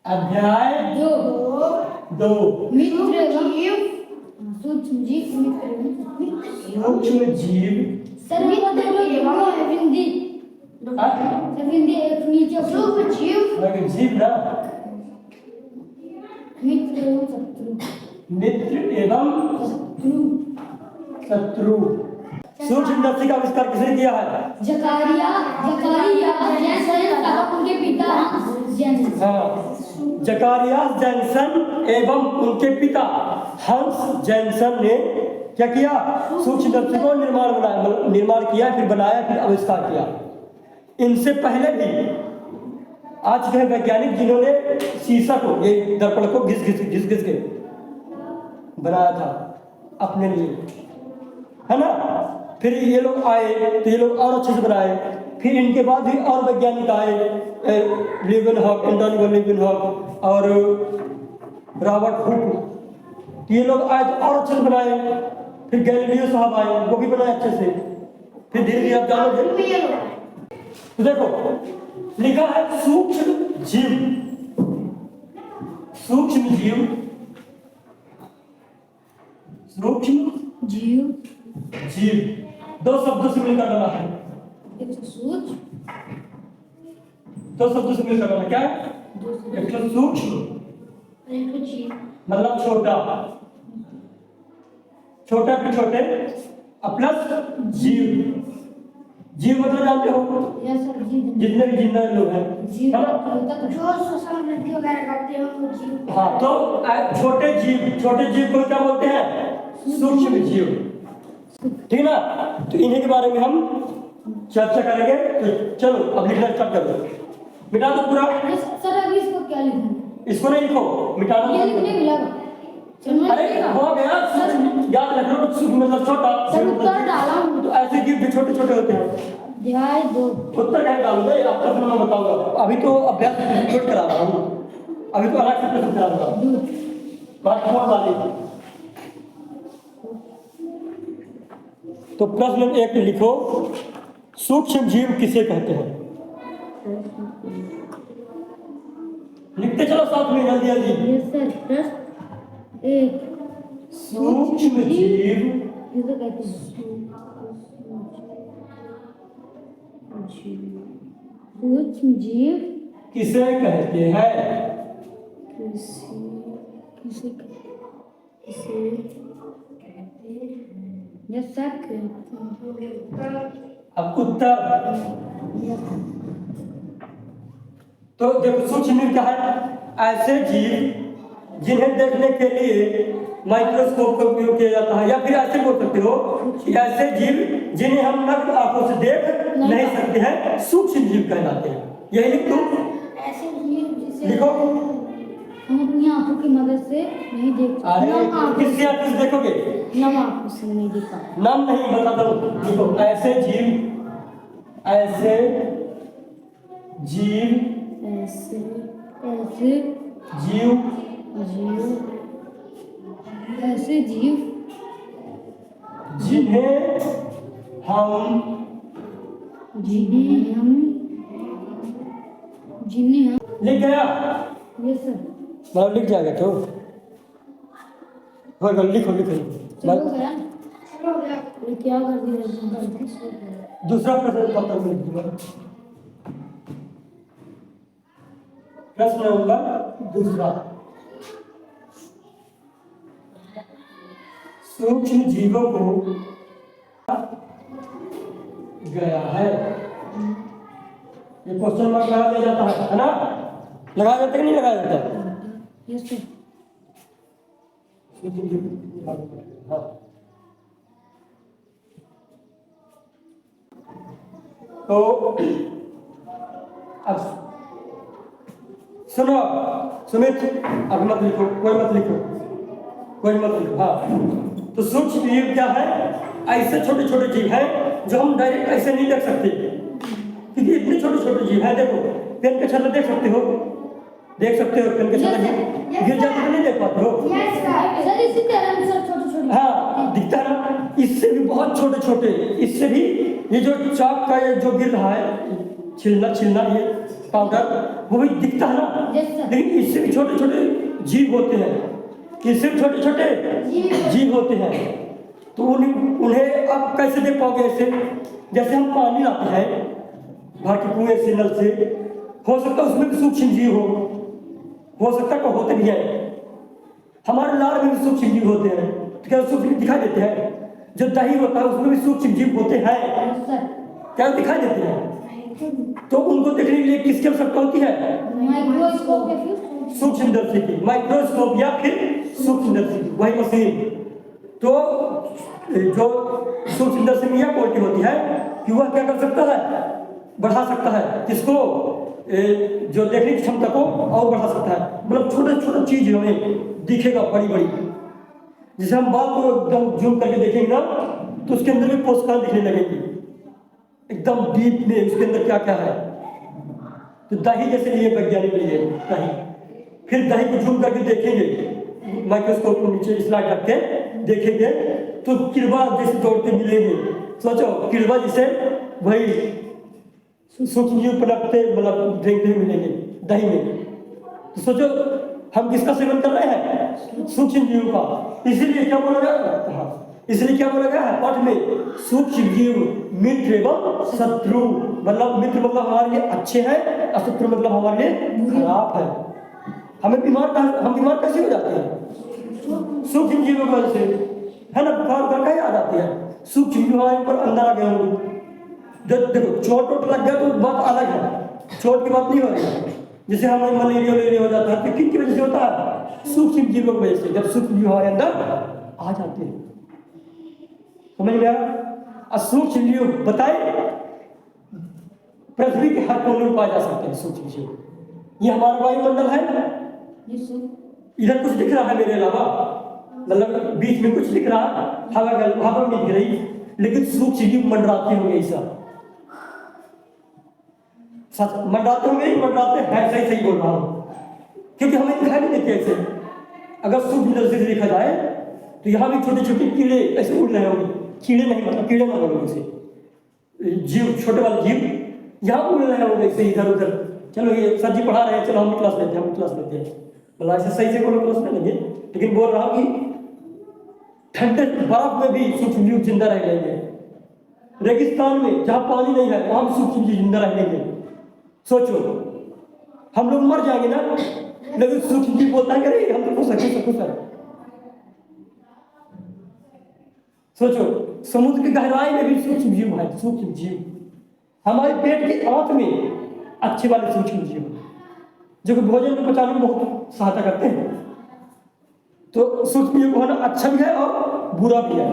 अध्याय दो 2 मित्र जीव सूक्ष्म जीव सूक्ष्म जीव सर्वप्रथम एक नीचे सूक्ष्म जीव जीव ना मित्र एवं शत्रु मित्र एवं शत्रु सूक्ष्म दर्शी का आविष्कार किसने किया है? जकारिया उनके पिता जेनसन। हाँ, जकारियास जैनसन एवं उनके पिता हंस जैनसन ने क्या किया? सूक्ष्मदर्शी को निर्माण किया, फिर बनाया, फिर आविष्कार किया। इनसे पहले भी आज के वैज्ञानिक जिन्होंने शीशा को, ये दर्पण को घिस घिस के बनाया था अपने लिए, है ना। फिर ये लोग आए तो ये लोग और अच्छे से बनाए। फिर इनके बाद भी और वैज्ञानिक आए, लीवेनहॉक, एंटोनी लीवेनहॉक और रॉबर्ट हुक। ये लोग आए तो और अच्छे से बनाए। फिर गैलीलियो साहब आए, वो भी बनाए अच्छे से। फिर धीरे धीरे आप जानोगे। तो देखो लिखा है सूक्ष्म जीव। सूक्ष्म जीव, सूक्ष्म जीव जीव दो शब्दों से मिलकर बना है। एक सूक्ष्म दो शब्दों से मिलकर बना क्या है? एक तो सूक्ष्म एक जीव मतलब छोटा, छोटा फिर छोटे, प्लस जीव। जीव मतलब जानते हो या सर जीव जितने भी जिंदा लोग हैं, जीव है ना? जो सोशल मीडिया वगैरह करते हैं वो जीव। हाँ, तो छोटे जीव को क्या बोलते हैं? सूक्ष्म जीव। ठीक ना। तो इन्हीं के बारे में हम चर्चा करेंगे। तो चलो अब लिखना स्टार्ट करो। मिटा दो पूरा। सर अभी इसको क्या लिखना है? इसको नहीं लिखो, मिटा दो। ये लिखने मिला अरे हो गया, याद रखो। सूक्ष्म मतलब छोटा, सर उत्तर डाला हूं। तो ऐसे जीव भी छोटे छोटे होते हैं। अध्याय 2 उत्तर क्या डालूंगा, ये आपका प्रश्न मैं बताऊंगा। अभी तो अभ्यास छोड़ करा रहा हूँ, अभी तो अलग से प्रश्न करा रहा हूँ। बात कौन वाली? तो प्रश्न 1 लिखो, सूक्ष्म जीव किसे कहते हैं? लिखते चलो साथ में, जल्दी जल्दी। ये सर प्रश्न 1 सूक्ष्म जीव किसे कहते हैं? सूक्ष्म जीव किसे कहते हैं? किसे कहते हैं? यस सर अब उत्तर। तो देखो सूक्ष्म जीव क्या है? ऐसे जीव जिन्हें देखने के लिए माइक्रोस्कोप का उपयोग किया जाता है, या फिर ऐसे बोल सकते हो कि ऐसे जीव जिन्हें हम नग्न आंखों से देख नहीं सकते हैं, सूक्ष्म जीव कहलाते हैं। यही लिख दो। ऐसे जीव जिसे लिखो। हम अपनी आंखों की मदद से नहीं देख सकते। अरे किससे आप किस देखोगे? नम आंखों से नहीं देख सकते। नाम नहीं बता दो। लिखो ऐसे जीव, ऐसे जीव, ऐसे जीव ऐसे जीव जिन्हें हम लिख गया। यस सर मतलब लिख जाएगा तो हो गया। लिखो चलो गया ये क्या कर दिया? दूसरा प्रश्न कब तक लिख दूंगा? प्रश्न नंबर 2। सूक्ष्म जीवों को गया है। ये क्वेश्चन मार्क लगा दिया जाता है ना? लगाया जाता है कि नहीं लगाया जाता? यस सर हाँ। तो अब सुनो सुमित, अब मत लिखो, कोई मत लिखो। हाँ, तो सूक्ष्म जीव क्या है? ऐसे छोटे छोटे जीव हैं जो हम डायरेक्ट ऐसे नहीं देख सकते, क्योंकि इतने छोटे छोटे जीव हैं। देखो पेन के छल्ले देख सकते हो, पेन के छल्ले गिर जाते तो नहीं देख पाते हो। सर इसी तरह सर छोटे हाँ दिखता है ना। इससे भी बहुत छोटे छोटे, इससे भी ये जो चाक का ये जो गिर रहा है, छिलना ये पाउडर, वो भी दिखता है ना। यस सर लेकिन इससे भी छोटे छोटे जीव होते हैं, इससे भी छोटे छोटे जीव होते हैं। तो उन्हें आप कैसे देख पाओगे? ऐसे जैसे हम पानी लाते हैं बाहर के कुएं से, नल से, हो सकता है उसमें भी सूक्ष्म जीव हो सकता है, होते भी है। हमारे लार में भी सूक्ष्म जीव होते हैं, तो क्या सूक्ष्म दिखाई देते हैं? जो दही होता है उसमें भी सूक्ष्म जीव होते हैं, क्या दिखाई देते हैं? तो उनको देखने के लिए किसकी आवश्यकता होती है? माइक्रोस्कोप या फिर सूक्ष्मदर्शी की, माइक्रोस्कोप या फिर सूक्ष्मदर्शी, वही मशीन। तो जो सूक्ष्मदर्शी में यह क्वालिटी होती है कि वह क्या कर सकता है? बढ़ा सकता है किसको? जो देखने की क्षमता को और बढ़ा सकता है। मतलब छोटे छोटे चीज हमें दिखेगा बड़ी बड़ी, जैसे हम बात को एकदम जूम करके देखेंगे ना, तो उसके अंदर भी कोशिकाएं दिखने लगेंगी एकदम डीप में, उसके अंदर क्या क्या है। तो दही जैसे लिए वैज्ञानिक लिए दही, फिर दही को जूम करके देखेंगे माइक्रोस्कोप को नीचे स्लाइड रख के देखेंगे, तो किड़वा जैसे दौड़ते मिलेंगे। सोचो किड़वा जैसे वही सूक्ष्म जीव पनपते, मतलब देखते हुए मिलेंगे दही में। तो सोचो हम किसका सेवन कर रहे हैं? सूक्ष्म जीव का। इसीलिए क्या बोला गया? इसलिए क्या बोला गया है पाठ में? सूक्ष्म जीव मित्र एवं शत्रु। मतलब मित्र मतलब हमारे लिए अच्छे हैं, और शत्रु मतलब हमारे लिए खराब है। हम बीमार कैसे हो जाते हैं? सूक्ष्म जीवों की वजह से, है ना। बुखार का क्या याद आती है? सूक्ष्म जीव हमारे ऊपर अंदर आ गए होंगे। जब देखो चोट लग गया तो बात अलग है, चोट की बात नहीं हो रही है। जैसे हमें मलेरिया हो जाता है तो किन की वजह से होता है? सूक्ष्म जीवों की वजह से। जब सूक्ष्म जीव हमारे अंदर आ जाते हैं, समझ गया? सूक्ष्म जीव बताए पृथ्वी के हर कोने में पाए जा सकते हैं सूक्ष्म जीव। ये हमारा वायुमंडल है, इधर कुछ दिख रहा है मेरे अलावा, मतलब बीच में कुछ दिख रहा है, हवा नहीं दिख रही, लेकिन सूक्ष्म जीव मंडराते होंगे। ऐसा सच मंडराते होंगे, मंडराते हैं, सही बोल रहा हूं, क्योंकि हमें दिखाई नहीं देते ऐसे। अगर सूक्ष्म दृष्टि से देखा जाए तो यहाँ भी छोटे छोटे कीड़े ऐसे उड़ रहे होंगे, कीड़े नहीं मतलब कीड़े ना बोलो उसे, जीव छोटे वाले जीव यहाँ उड़ रहे होंगे ऐसे इधर उधर। चलो ये सर जी पढ़ा रहे हैं, चलो हम क्लास लेते हैं, मतलब ऐसे सही से बोलो क्लास में लेंगे, लेकिन बोल रहा हूँ कि ठंडे बर्फ में भी सूक्ष्म जीव जिंदा रह लेंगे। रेगिस्तान में जहाँ पानी नहीं है वहां भी सूक्ष्म जीव जिंदा रह लेंगे। सोचो हम लोग मर जाएंगे ना, लेकिन सूक्ष्म जीव बोलता है कि अरे हम तो कुछ है। सोचो समुद्र की गहराई में भी सूक्ष्म जीव है, सूक्ष्म जीव हमारे पेट के आंत में अच्छे वाले सूक्ष्म जीव जो कि भोजन को पचाने में बहुत सहायता करते हैं। तो सूक्ष्म जीव होना अच्छा भी है और बुरा भी है,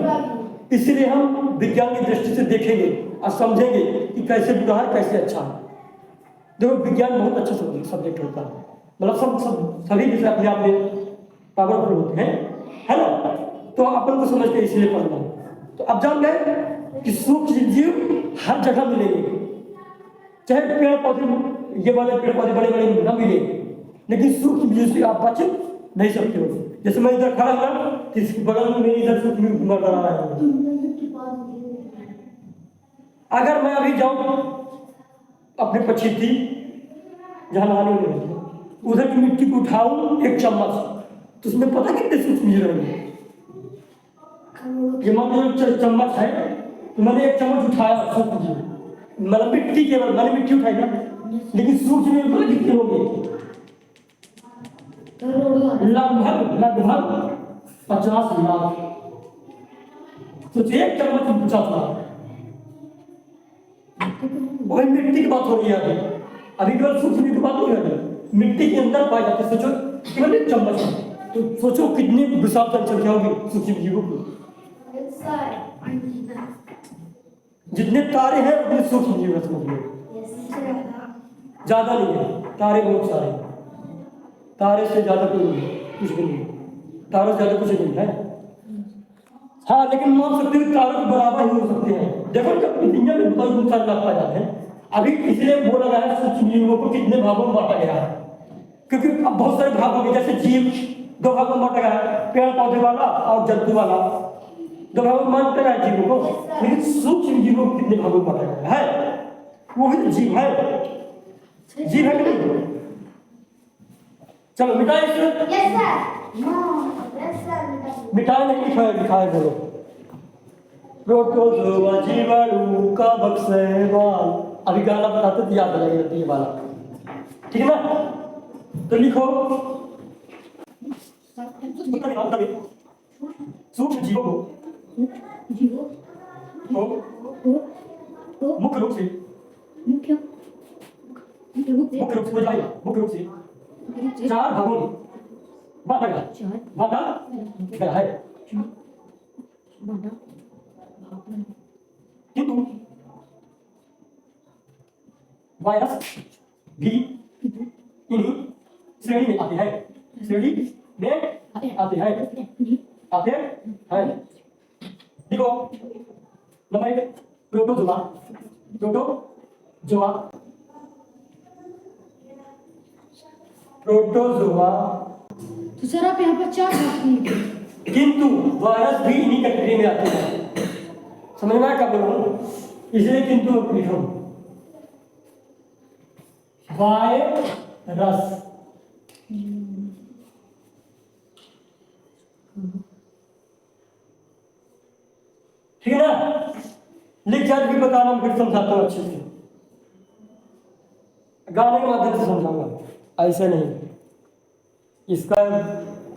इसलिए हम विज्ञान की दृष्टि से देखेंगे और समझेंगे कि कैसे बुरा है कैसे अच्छा है। देखो विज्ञान बहुत अच्छा सब्जेक्ट होता है, मतलब सभी विषय अपने आप में पावरफुल होते हैं, है ना। तो अपन को समझ के इसलिए पढ़ना है। तो अब जान गए कि सूक्ष्म जीव हर जगह मिलेंगे, चाहे पेड़ पौधे, ये वाले पेड़ पौधे बड़े बड़े न मिले, लेकिन सूक्ष्म जीव से आप बच नहीं सकते हो। जैसे मैं इधर खड़ा ना, इसके बगल में मेरी इधर सूक्ष्म जीव मर रहा है। अगर मैं अभी जाऊं अपने पछीती जहां नहाने में, उधर की मिट्टी को उठाऊं एक चम्मच, तो उसमें पता कितने सूक्ष्म जीव रहेंगे। ये मान चम्मच है, तो मैंने एक चम्मच उठाया सूक्ष्म जीव, मतलब मिट्टी केवल मैंने मिट्टी उठाई ना, लेकिन सूक्ष्म जीव पता कितने होंगे? लगभग 50 लाख। तो एक चम्मच 50 लाख। वही मिट्टी की बात हो रही है अभी केवल सूक्ष्म जीव की बात नहीं हो रही, मिट्टी के अंदर पाए जाते। सोचो केवल एक चम्मच, तो सोचो कितनी विशाल जनसंख्या होगी सूक्ष्म जीवों की। जितने तारे हैं उतने सूक्ष्म जीव है, ज्यादा नहीं है, तारे बहुत सारे, तारे से ज्यादा कुछ भी नहीं, तारों से ज्यादा कुछ नहीं है। हाँ लेकिन मान सकते हो तारों के बराबर ही हो सकते हैं। देखो जब दुनिया में बहुत सारे लाभ पाए जाते हैं, अभी इसलिए बोला गया है सूक्ष्म जीवों को कितने भागों में बांटा गया है, क्योंकि अब बहुत सारे भाग हो गए। जैसे जीव 2 भागों में बांटा गया है, पेड़ पौधे वाला और जंतु वाला, 2 भागों में बांटा गया है जीवों को, लेकिन सूक्ष्म जीवों को कितने भागों में बांटा गया है? वो ही जीव है, जीव है कि नहीं? चलो मिटाए इसे। Yes sir. No yes sir बेटा। मिटाए नहीं लिखाए, लिखाए बोलो। प्रोटोजोआ जीवाणु का बक्सेवाल। अभी गाना बताते तो याद रहेगा ये वाला, ठीक है ना? तो लिखो सूक्ष्म जीवों को जीवो को मुख्य रूप से मुख्य रूप से मुख्य रूप से चार भागों में बांटा गया है, किंतु वायरस भी इन्हीं श्रेणी में आते हैं, श्रेणी में आते हैं। देखो नंबर 1 प्रोटोजोआ तो सर आप यहाँ पर 4 बात नहीं, किंतु वायरस भी इन्हीं कैटेगरी में आते हैं। समझ में आया क्या बोल रहा हूँ? इसलिए किंतु लिखो वायरस। ठीक है ना? लिख जाकर भी बताना, मैं फिर समझाता हूँ अच्छे से, गाने के माध्यम से समझाऊंगा, ऐसे नहीं। इसका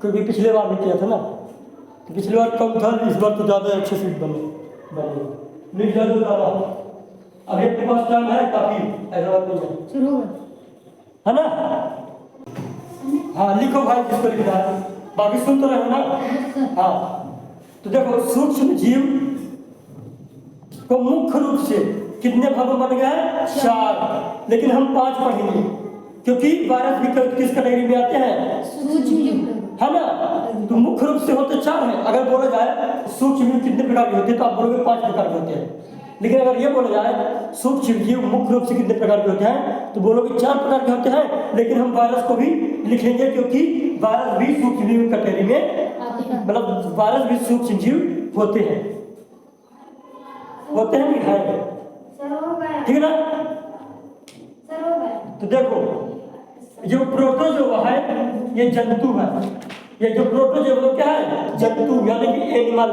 क्योंकि पिछले बार भी किया था ना, तो पिछले बार कम था, इस बार तो ज़्यादा अच्छे से बने। लिख जाकर बताना, अभी अपने पास टाइम है काफी, ऐसा बात नहीं है, सर होगा है ना? हाँ लिखो भाई, किसको लिखना है, बाकी सुन तो रहे हो ना? हाँ तो देखो सूक्ष्म जीव को मुख्य रूप से कितने भागों बन गया है? 4, लेकिन हम 5 पढ़ेंगे क्योंकि वायरस भी किस कैटेगरी में आते हैं? सूक्ष्म जीव, है ना? तो मुख्य रूप से होते 4 हैं। अगर बोला जाए सूक्ष्म जीव कितने प्रकार के होते हैं तो आप बोलोगे 5 प्रकार के होते हैं, लेकिन अगर ये बोला जाए सूक्ष्म जीव मुख्य रूप से कितने प्रकार के होते हैं तो बोलोगे 4 प्रकार के होते हैं। लेकिन हम वायरस को भी लिखेंगे क्योंकि वायरस भी सूक्ष्म जीव कैटेगरी में, मतलब वायरस भी सूक्ष्म जीव होते हैं नहीं है? सर हो गया। ठीक है ना? सर हो गया। तो देखो जो प्रोटोजोआ है ये जंतु है, ये जो प्रोटोजोआ क्या है? जंतु, यानी कि एनिमल,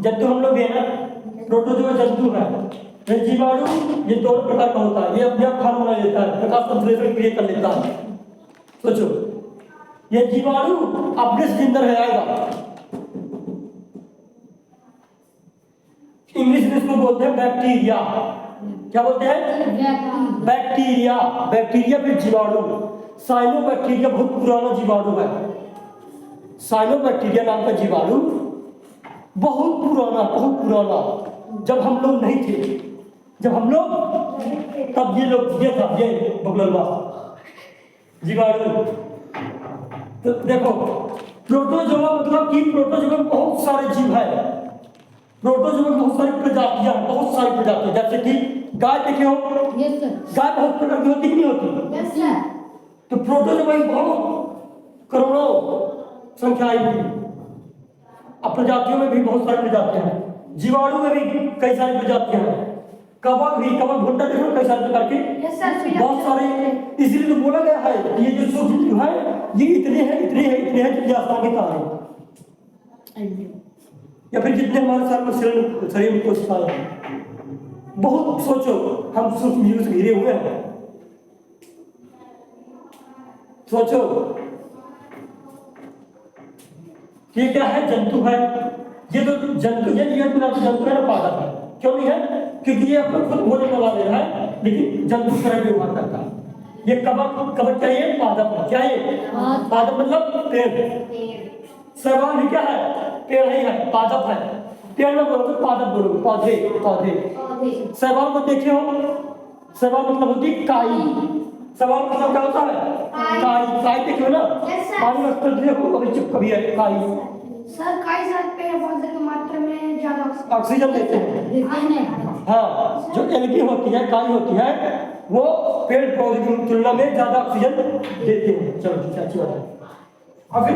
जंतु हम लोग है ना, प्रोटोजोआ जंतु है। ये जीवाणु ये 2 प्रकार का होता है, ये अपने आप खाना बना लेता है, प्रकाश संश्लेषण क्रिया कर लेता है। सोचो ये जीवाणु अपने से जिंदा रह आएगा। इंग्लिश में इसको बोलते हैं बैक्टीरिया। क्या बोलते हैं? बैक्टीरिया। बैक्टीरिया फिर जीवाणु। साइनोबैक्टीरिया बहुत पुराना जीवाणु है। साइनोबैक्टीरिया नाम का जीवाणु बहुत पुराना, जब हम लोग नहीं थे, तब ये लोग ये था, ये बगलवा जीवाणु। तो देखो प्रोटोजोआ मतलब कि प्रोटोजोआ में बहुत सारे जीव है, प्रोटोजोआ में बहुत सारी प्रजातियां हैं, बहुत सारी प्रजातियां, जैसे कि गाय देखे हो, यस सर, गाय बहुत प्रकार की होती कि नहीं होती? Yes sir. तो प्रोटोजोआ में बहुत करोड़ों संख्या आई थी। अब प्रजातियों में भी बहुत सारी प्रजातियां हैं, जीवाणु में भी कई सारी प्रजातियां हैं, कवक भुट्टा देखो कई सारे प्रकार के, यस सर। बहुत सारे। इसलिए तो बोला गया है कि ये जो सूक्ष्म जीव है ये इतने हैं जितने आसमान के तारे, या फिर जितने हमारे शरीर में कोशिकाएं हैं। बहुत सोचो, हम सूक्ष्म जीव से घिरे हुए हैं। सोचो ये क्या है? जंतु है। ये तो जंतु, ये जंतु है ना, पादप है। क्यों नहीं है? क्योंकि ये अपना खुद भोजन बना ले रहा है, लेकिन जंतु की तरह व्यवहार करता है। ये कवक क्या है? पादप है। क्या है? पादप मतलब पेड़। शैवाल भी क्या है? पेड़ ही है, पादप है। पेड़ में बोलोगे पादप, बोलोगे पौधे। शैवाल को देखे हो? शैवाल मतलब होती है काई। शैवाल मतलब क्या होता है? काई देखे हो ना? पानी में अक्सर देखो, कभी चुप कभी है काई। सर कई सारे पेड़ पौधे की मात्रा में ज्यादा ऑक्सीजन देते हैं। हाँ, जो एल्गी होती है, काई होती है, वो पेड़ पौधे की तुलना में ज्यादा ऑक्सीजन देते हैं। चलो ठीक है, अच्छी बात है। अब फिर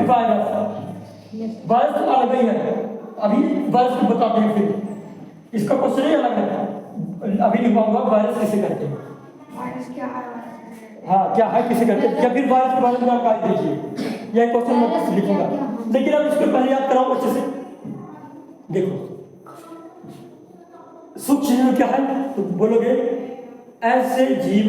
वायरस तो अलग ही है, अभी वायरस को बताते हैं। फिर इसका क्वेश्चन ही अलग है, अभी लिखवाऊंगा वायरस कैसे करते हैं। वायरस क्या है? हाँ क्या है किसे कहते हैं, या फिर वायरस के बारे में जानकारी दीजिए। यह क्वेश्चन मैं लिखूंगा, लेकिन अब इसको पहले याद कराऊं अच्छे से। देखो सूक्ष्म जीव क्या है, तो बोलोगे ऐसे जीव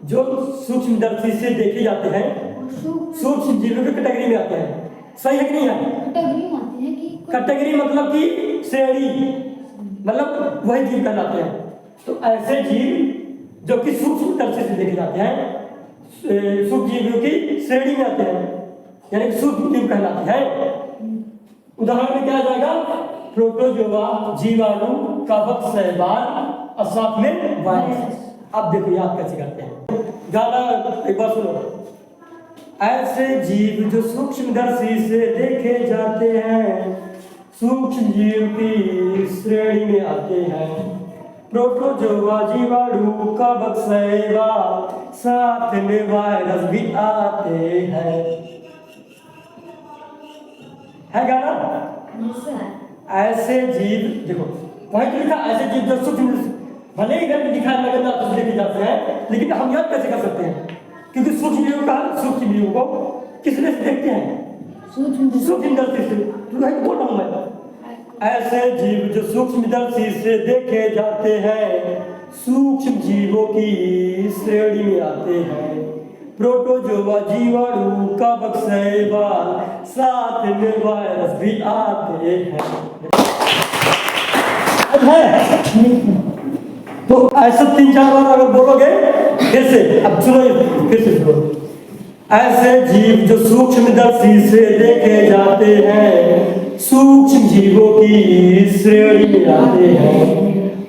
जो सूक्ष्मदर्शी से देखे जाते हैं, सूक्ष्म जीवों की कैटेगरी में आते हैं। सही है कि नहीं है? कैटेगरी में आते हैं कि कैटेगरी मतलब कि श्रेणी, मतलब वही जीव कहलाते हैं। तो ऐसे जीव जो कि सूक्ष्म दर्शी से देखे जाते हैं, सूक्ष्म जीवों की श्रेणी में आते हैं, यानी कि सूक्ष्म जीव कहलाते हैं। उदाहरण में क्या आ जाएगा, प्रोटोजोआ, जीवाणु, कवक, शैवाल और साथ में वायरस। अब देखो याद कैसे करते हैं, गाना एक बार सुनो। ऐसे जीव जो सूक्ष्मदर्शी से देखे जाते हैं, सूक्ष्म जीव की श्रेणी में आते हैं। प्रोटोजोआ, जीवाणु, कवक, शैवाल, साथ में वायरस भी आते हैं। है गाना? ऐसे जीव, देखो वही तो लिखा, ऐसे जीव जो सूक्ष्म, भले ही घर में दिखाई लगेगा तो देखे जाते हैं, लेकिन हम याद कैसे कर सकते हैं, क्योंकि सूक्ष्म जीवों का, सूक्ष्म जीवों को किसने से देखते हैं? सूक्ष्मदर्शी से। तो वही बोल रहा हूं मैं, ऐसे जीव जो सूक्ष्मदर्शी से देखे जाते हैं, सूक्ष्म जीवों की श्रेणी में आते हैं। प्रोटोजोआ, जीवाणु, कवक, शैवाल, साथ में वायरस भी आते हैं। तो ऐसा 3-4 बार अगर बोलोगे फिर से, अब सुनो फिर से सुनो। ऐसे जीव जो सूक्ष्मदर्शी से देखे जाते हैं, सूक्ष्म जीवों की श्रेणी में आते हैं।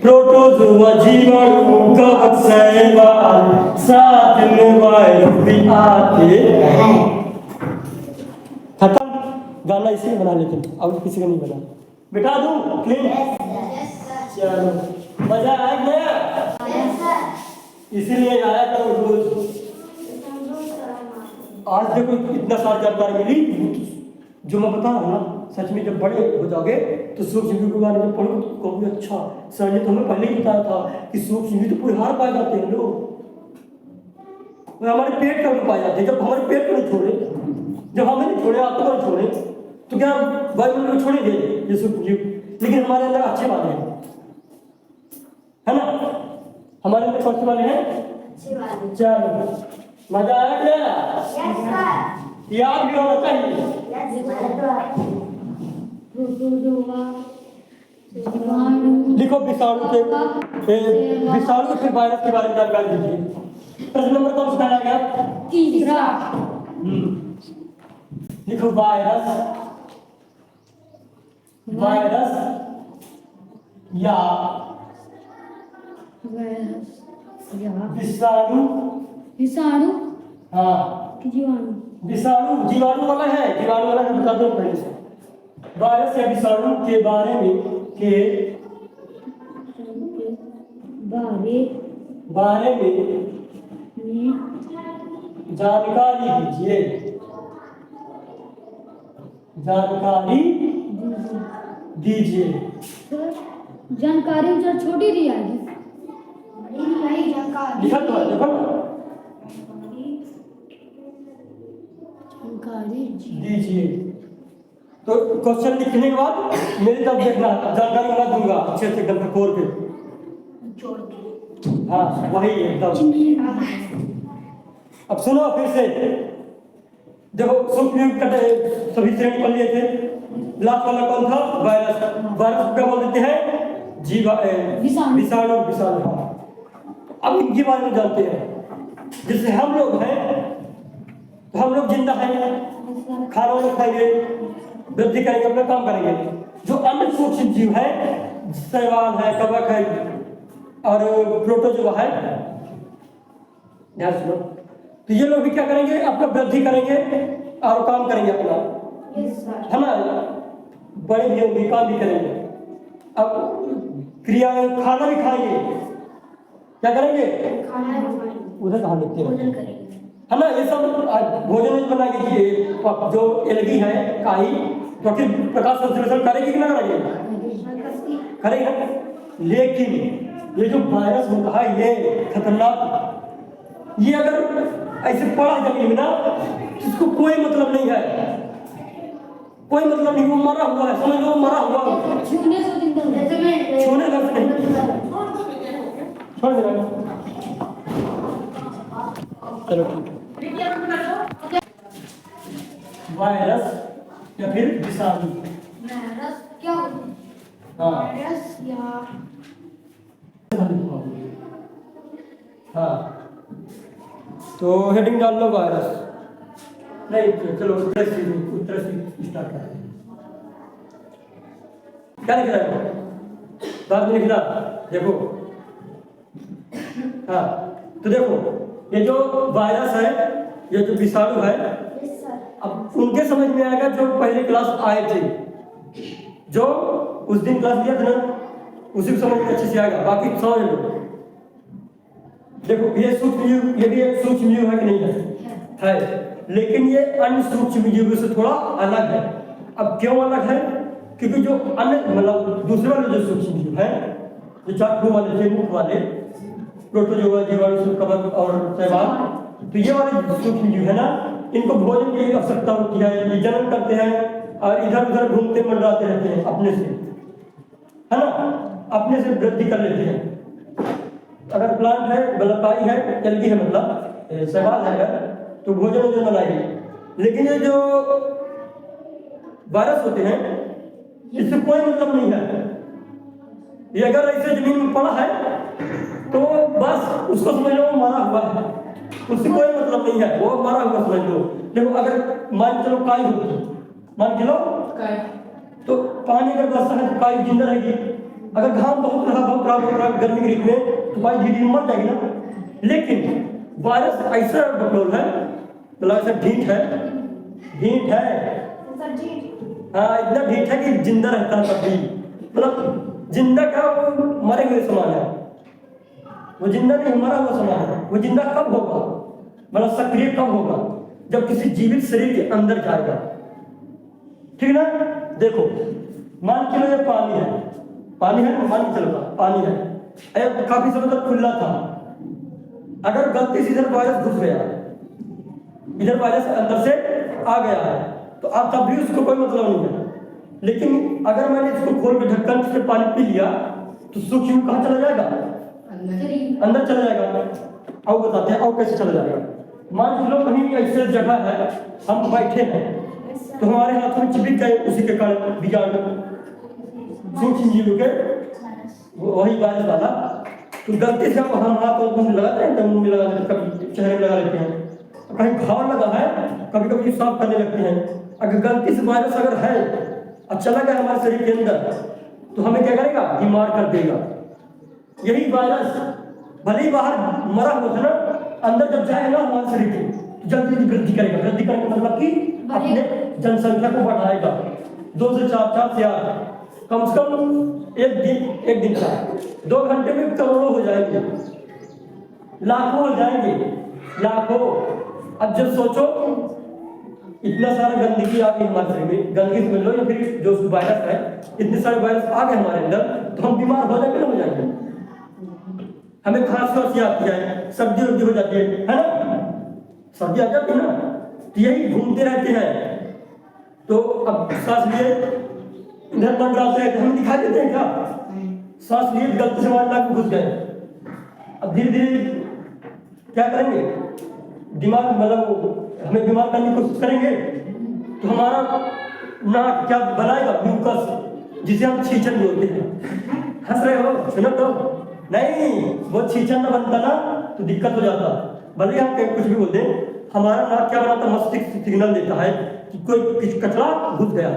प्रोटोजोआ, जीवाणु, कवक, शैवाल, साथ में वायरस भी आते हैं। खत्म गाना, इसी बना, लेकिन अब किसी का नहीं बना। बिठा दूं क्लीन? चलो मजा आया क्या? इसीलिए आया करो रोज। आज देखो इतना सारी जानकारी मिली जो मैं बता रहा हूँ ना, सच में जब बड़े हो जाओगे तो सूक्ष्म जीव के बारे में पढ़ो तो कहोगे अच्छा सर ने तो हमें पहले ही बताया था कि सूक्ष्म जीव तो पूरे हार पाए जाते हैं लोग, हमारे पेट का पाए जाते हैं। जब हमारे पेट को नहीं छोड़े, जब हमें नहीं छोड़े, आत्मा को नहीं छोड़े, तो क्या वायुमंडल को छोड़ेंगे ये सूक्ष्म जीव? लेकिन हमारे अंदर अच्छे वाले हैं, है ना? हमारे अंदर कौन से वाले हैं? चलो मजा आया क्या? याद भी होना चाहिए। लिखो विषाणु के, विषाणु फिर वायरस के बारे में जानकारी दीजिए। प्रश्न नंबर कौन सा आएगा? तीसरा। लिखो वायरस, वायरस या विषाणु, विषाणु, हाँ जीवाणु, विषाणु जीवाणु वाला है, जीवाणु वाला है, बता दो पहले से। वायरस या विषाणु के बारे में बारे में जानकारी दीजिए, जानकारी दीजिए। जानकारी जरा छोटी दी आएगी, लिखा तो है देखो, जानकारी दीजिए। तो क्वेश्चन लिखने के बाद मेरी तरफ देखना, जानकारी मैं दूंगा अच्छे से एकदम खोल के। हाँ वही एकदम। अब सुनो फिर से, देखो सूक्ष्म सभी श्रेणी पढ़ लिए थे। लास्ट वाला कौन था? वायरस। वायरस क्या बोल देते हैं? विषाणु। विषाणु, विषाणु। अब इनके बारे में जानते हैं। जैसे हम लोग हैं तो हम लोग जिंदा हैं, खाना वाना खाएंगे, वृद्धि करेंगे, अपना काम करेंगे। जो अन्य सूक्ष्म जीव है, शैवाल है, कवक है और प्रोटोजोआ है, ध्यान सुनो, तो ये लोग भी क्या करेंगे? अपना वृद्धि करेंगे और काम करेंगे अपना, है ना? बड़े भी होंगे, काम भी करेंगे। अब क्रियाएं, खाना भी खाएंगे, क्या करेंगे? उधर कहाँ लिखते हैं, है ना? ये सब भोजन बना के जो एलगी है काई, तो फिर प्रकाश संश्लेषण करेगी कि ना करेगी ना? लेकिन ये जो वायरस होता है ये खतरनाक ये अगर ऐसे पड़ा जमीन में ना, इसको कोई मतलब नहीं है, कोई मतलब नहीं, वो मरा हुआ है, समझ लो मरा हुआ है। छूने से जिंदा हो। छूने का नहीं, छोड़ दे। चलो ठीक है। वायरस या फिर विषाणु। वायरस क्या होता है? हाँ वायरस या हाँ, तो हेडिंग डाल लो वायरस। नहीं चलो उत्तर से स्टार्ट करें। क्या लिख रहा है? बाद में लिखना, देखो। हाँ तो देखो, ये जो वायरस है, ये जो विषाणु है, अब उनके समझ में आएगा जो पहले क्लास आए थे, जो उस दिन क्लास लिया था ना, उसी को समझ में अच्छे से आएगा, बाकी समझ लो। देखो ये सूक्ष्म जीव, ये भी एक सूक्ष्म जीव है कि नहीं है, लेकिन ये अन्य सूक्ष्म जीवों से थोड़ा अलग है। अब क्यों अलग है? क्योंकि जो अन्य मतलब दूसरे वाले जो सूक्ष्म जीव है, जो चाकू वाले थे, मुख वाले, प्रोटोजोआ, जीवाणु, कवक और शैवाल, तो ये वाले सूक्ष्म जीव है ना, इनको भोजन की आवश्यकता होती है, ये जन्म करते हैं और इधर उधर घूमते मंडराते रहते हैं अपने से, है ना, अपने से वृद्धि कर लेते हैं। अगर प्लांट है, बलकाई है, एल्गी है, मतलब शैवाल है, तो भोजन बनाएगी। लेकिन ये जो वायरस होते हैं, इससे कोई मतलब नहीं है। ये अगर ऐसे जमीन में पड़ा है तो बस उसको समझ लो मरा हुआ है, उससे कोई मतलब नहीं है, वो मरा हुआ समझ लो। देखो अगर मान चलो काई होती, मान चलो तो पानी अगर बरसा है तो काई जिंदा रहेगी। अगर घाम बहुत रहा गर्मी के ऋतु में, तो काई धीरे मर जाएगी ना। लेकिन वायरस ऐसा बकलोल है, मतलब ऐसा ढीठ है, हाँ इतना ढीठ है कि जिंदा रहता है तब भी, मतलब जिंदा का वो मरे हुए समान है, वो जिंदा नहीं, मरा हुआ समान है। वो जिंदा कब होगा, मतलब सक्रिय कब होगा? जब किसी जीवित शरीर के अंदर जाएगा, ठीक ना। देखो मान के लो ये पानी है ना, मान के चलो पानी है, काफी समय तक खुला था। अगर गलती से इधर वायरस घुस गया, इधर वायरस अंदर से आ गया है, तो आप तब भी उसको कोई मतलब नहीं है। लेकिन अगर मैंने इसको खोल के ढक्कन से पानी पी लिया, तो सूक्ष्म कहाँ चला जाएगा? अंदर चला जाएगा। अब बताते हैं और कैसे चला जाएगा। मान लो कहीं ऐसे जगह है, हम बैठे हैं, तो हमारे हाथ में चिपक गए उसी के कारण बीजाणु, सूक्ष्म जीव के, वही वायरस वाला। तो गलती से हम हाथ और मुंह लगाते हैं, मुंह में लगा देते हैं, कभी चेहरे में लगा लेते हैं, कहीं घाव लगा है, कभी कभी साफ करने लगते हैं। अगर गलती से वायरस अगर है और चला गया हमारे शरीर के अंदर, तो हमें क्या करेगा? बीमार कर देगा। यही वायरस भले ही बाहर मरा हुआ था ना, अंदर जब जाएगा हमारे शरीर के, तो जल्दी जल्दी वृद्धि करेगा। वृद्धि करने का मतलब कि अपने जनसंख्या को बढ़ाएगा, 2 से 4 से 8, कम से कम एक दिन का 2 घंटे में करोड़ों हो जाएंगे, लाखों हो जाएंगे, लाखों। अब जब सोचो इतना सारा गंदगी आ गई हमारे शरीर में, गंदगी समझ लो या फिर जो वायरस है, इतने सारे वायरस आ गए हमारे अंदर, तो हम बीमार हो जाएंगे ना, हो जाएंगे। हमें खांसी आती है, सर्दी हो जाती है ना, सर्दी आ जाती है ना, तो यही घूमते रहते हैं। तो अब सांस लिए इधर मंडराते रहते, हमें दिखाई देते हैं क्या? सांस लिए गलती से हमारे नाक में घुस गए। अब धीरे धीरे क्या करेंगे? दिमाग मतलब हमें बीमार करने की कोशिश करेंगे, तो हमारा नाक क्या बनाएगा? म्यूकस, जिसे हम छींचन बोलते हैं। हंस रहे हो? सुनो तो नहीं, वो छींचन ना बनता ना तो दिक्कत हो जाता। भले हम कुछ भी बोलते हैं, हमारा नाक क्या बनाता? मस्तिष्क सिग्नल देता है कि कोई कचरा घुस गया।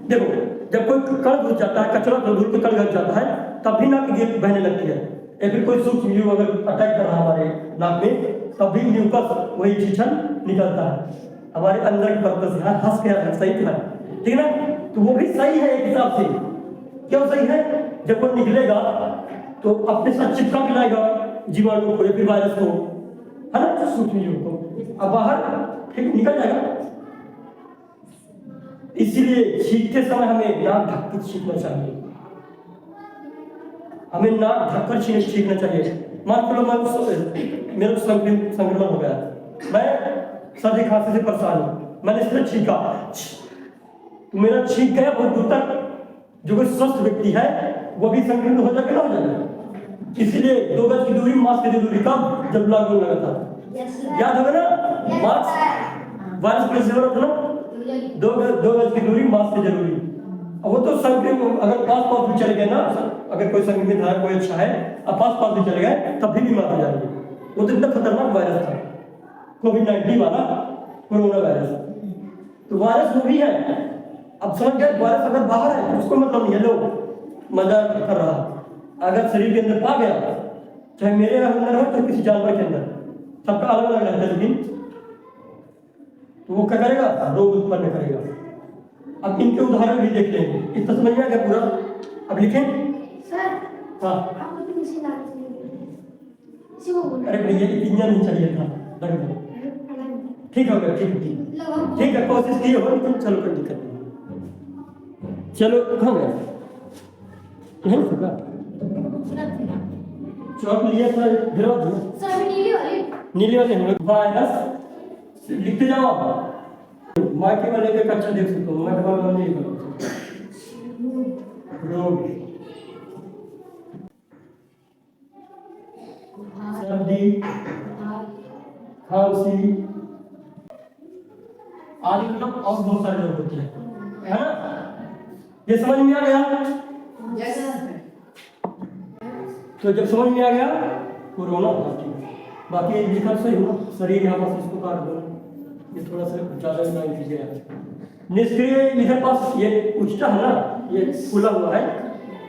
देखो जब कोई कण घुस जाता है, कचरा धूल के कण घुस जाता है, तब भी नाक की बहने लगती है। या फिर कोई सूक्ष्म जीव अगर अटैक कर रहा है हमारे नाक में, तब भी म्यूकस वही छींचन निकलता है हमारे अंदर की परत से। हाँ हंस के सही है, ठीक है ना। तो वो भी सही है एक हिसाब से। क्यों सही है? जब वो निकलेगा तो अपने साथ चिपका के लाएगा जीवाणु को या फिर वायरस को, है ना, सूक्ष्म जीव को। अब बाहर ठीक निकल जाएगा। इसीलिए छींकते समय हमें नाक ढक कर छींकना चाहिए, हमें नाक ढककर छींकना चाहिए। मान लो मेरे को संक्रमण हो गया, मैं सर्दी खांसी से परेशान हूँ, मैंने इस पर छींका, तो मेरा छींक गया बहुत दूर तक। जो कोई स्वस्थ व्यक्ति है वो भी संक्रमित हो जाएगा ना हो जाएगा। इसीलिए 2 गज की दूरी, मास्क की दूरी कब, जब लॉकडाउन लगा था, याद होगा ना, मास्क वायरस कैसे हो रहा था ना, 2 गज की दूरी, मास्क की जरूरी। वो तो संक्रमित अगर पास भी चले गए ना, अगर कोई संक्रमित है, कोई अच्छा है, अब पास भी चले गए तब भी बीमार हो जाएंगे। वो तो इतना खतरनाक वायरस था कोविड-19 वाला, कोरोना वायरस। तो वायरस वो भी है। अब समझ गए, वायरस अगर बाहर है तो उसको मतलब नहीं है, लोग मजाक कर रहा है। अगर शरीर के अंदर पा गया, चाहे मेरे अंदर हो चाहे किसी जानवर के अंदर, सबका अलग अलग रहता है, लेकिन तो वो क्या करेगा, रोग उत्पन्न करेगा। अब इनके उदाहरण भी देख लेंगे। इतना समझ में आ गया पूरा? अब लिखें। सर हाँ, आपको तो किसी ना किसी को बोलना अरे भैया इतना नहीं चाहिए था, लग गया। ठीक हो गया, ठीक है, कोशिश की हो, लेकिन चलो कोई दिक्कत नहीं। चलो कहाँ गए, नहीं सुखा चौक लिया था, गिरवा दिया। सर अभी नीली वाले हम लोग वायरस लिखते जाओ आप। माइके वाले का कच्चा देख सकते हो, मैं वाला नहीं करूँ। रोग, सर्दी, खांसी आदि, मतलब और बहुत सारे रोग होते हैं, है ना? ये समझ में आ गया? तो जब समझ में आ गया कोरोना था, ठीक है। बाकी लिखा सही हो, शरीर यहाँ पास इसको काट दो, ये थोड़ा सा ज़्यादा लाइन कीजिए। निष्क्रिय इधर पास ये उच्चा है ना, ये फूला हुआ है,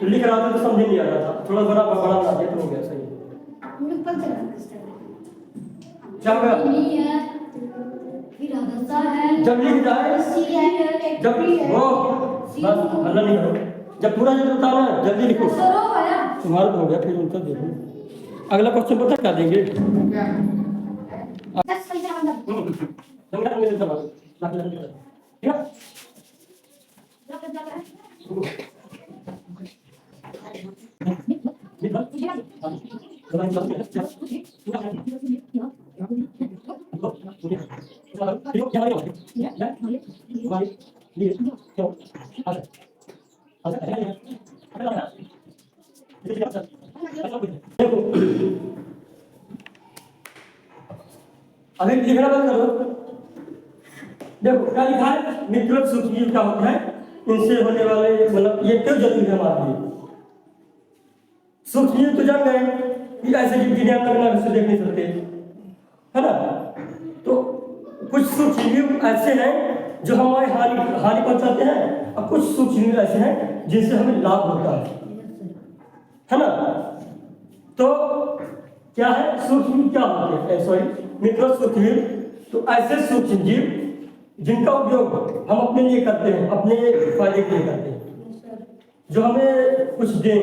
तो लिख रहा था तो समझ नहीं आ रहा था, थोड़ा बड़ा बड़ा बना दिया तो हो गया सही। क्या हो गया? जब लिख जाए, जब वो बस हल्ला नहीं करो, जब पूरा जब बताओ ना जल्दी लिखो। तुम्हारा तो हो गया, फिर उनका देखो। अगला क्वेश्चन पता क्या देंगे? अभी लिखना बंद करो। देखो क्या लिखा है, मित्र सूक्ष्मजीव क्या होते हैं, इनसे होने वाले, मतलब ये क्यों जरूरी है हमारे लिए? सूक्ष्मजीव तो जान गए कि ऐसे जीव जिन्हें हम लोग से देख नहीं सकते, है ना? तो कुछ सूक्ष्मजीव ऐसे हैं जो हमारे हानि पहुंचाते हैं, और कुछ सूक्ष्मजीव ऐसे हैं जिनसे हमें लाभ होता है ना? तो क्या है, सूक्ष्मजीव क्या होते हैं, सॉरी मित्र सूक्ष्मजीव, तो ऐसे सूक्ष्मजीव जिनका उपयोग हम अपने लिए करते हैं, अपने फायदे के लिए करते हैं, जो हमें कुछ दें,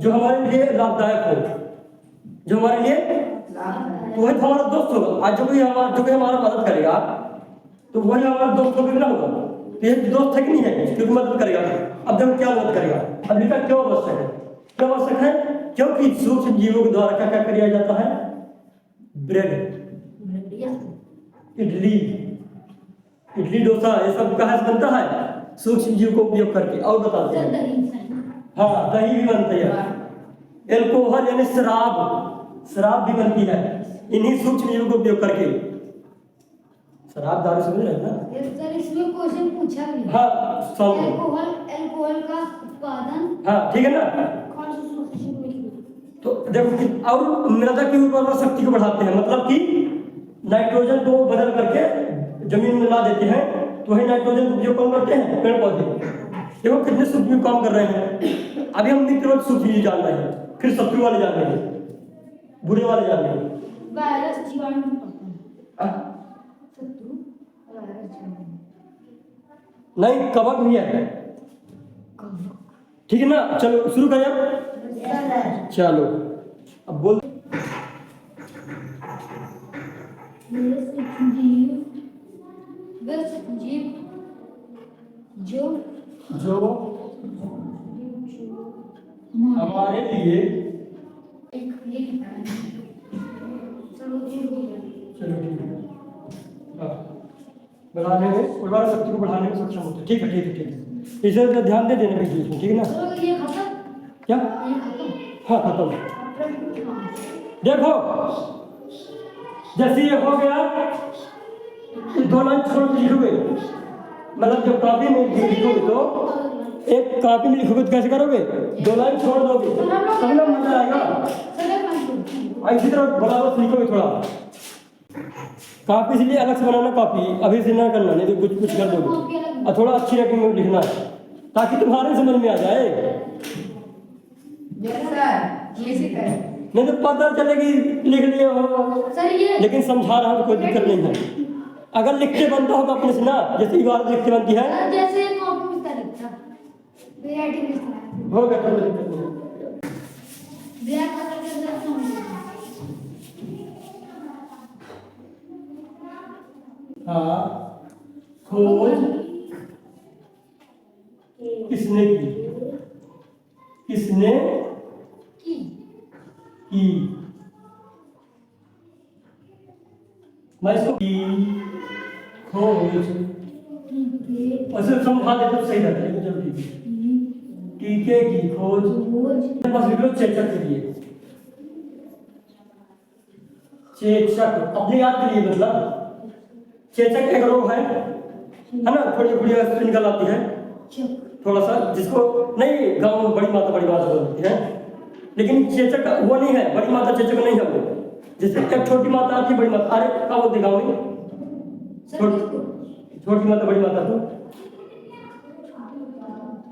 जो हमारे लिए लाभदायक हो, जो हमारे लिए, तो वही तो हमारा दोस्त होगा। आज जो भी हमारा मदद करेगा तो वही हमारा दोस्त होगा ना होगा। तो ये दोस्त है कि नहीं है, क्योंकि मदद करेगा। अब देखो क्या मदद करेगा, अब लिखा क्यों आवश्यक है, क्यों आवश्यक है, क्योंकि सूक्ष्म जीवों के द्वारा क्या क्या किया जाता है, ब्रेड, इडली डोसा, ये सब कहाँ से बनता है, सूक्ष्म जीव को उपयोग करके। और बताते हैं, हाँ दही भी बनती है, एल्कोहल यानी शराब भी बनती है इन्हीं सूक्ष्म जीवों को उपयोग करके। शराब दारू समझ रहे हैं ना? सर इसमें क्वेश्चन पूछा भी, हाँ अल्कोहल का उत्पादन, हाँ ठीक है ना? कौन सा सूक्ष्म जीव? तो देखो कि और मृदा की उर्वरता शक्ति को बढ़ाते हैं, मतलब कि नाइट्रोजन को बदल करके जमीन में ला देते हैं, तो वही नाइट्रोजन का उपयोग कौन करते हैं, पेड़ पौधे। देखो कितने सूक्ष्म काम कर रहे हैं। अभी हम मित्र सूक्ष्म जान रहे हैं, फिर शत्रु वाले जान लेंगे, बुरे वाले जान लेंगे। वायरस जीवाणु नहीं, कवक भी है, ठीक है ना? चलो शुरू करें, चलो अब बोल। जो हमारे लिए चलो ठीक है। हाँ, बढ़ाने में उर्वरक शक्ति को बढ़ाने में सक्षम होते हैं। ठीक है ठीक है ठीक है, इसे तो ध्यान दे देने बीच में, ठीक है ना? ये खत्म, क्या? ये खत्म। हाँ खत्म। देखो जैसे ये हो गया, ये 2 लाइन छोड़ के लिखोगे, मतलब जब कॉपी में लिखोगे तो एक कॉपी में लिखोगे तो कैसे करोगे? 2 लाइन छोड़ दोगे तब ना मजा आएगा। इसी तरह बराबर लिखोगे थोड़ा। कॉपी इसलिए अलग से बनाना, कॉपी अभी से ना करना, नहीं तो कुछ कुछ कर दोगे। और थोड़ा अच्छी रकम में लिखना है ताकि तुम्हारे समझ में आ जाए, नहीं तो पता चलेगी लिख लिए हो। सर ये लेकिन समझा रहा हूँ तो कोई दिक्कत नहीं है। अगर लिख के बनता होगा अपने से ना, जैसे इबारत लिख के बनती है, सर जैसे कॉपी में इसका लिखता राइटिंग लिखना है। हो गया कोई दिक्कत नहीं है। ब्लैक कलर के अंदर क्यों नहीं? हाँ, खोज किसने की? किसने की की? मैं इसको की खोज ऐसे समझा दे तो सही रहता है, लेकिन चलो ठीक है। टीके की खोज, बस लिख लो चेचक के लिए। चेचक अपने याद के लिए, मतलब चेचक एक रोग है ना, थोड़ी थोड़ी निकल आती है थोड़ा सा, जिसको नहीं गांव में बड़ी माता बोलती है, लेकिन चेचक वो नहीं है, बड़ी माता चेचक नहीं है वो। जैसे एक छोटी माता आती है, बड़ी माता, अरे क्या बोलते गाँव में? छोटी माता बड़ी माता तो,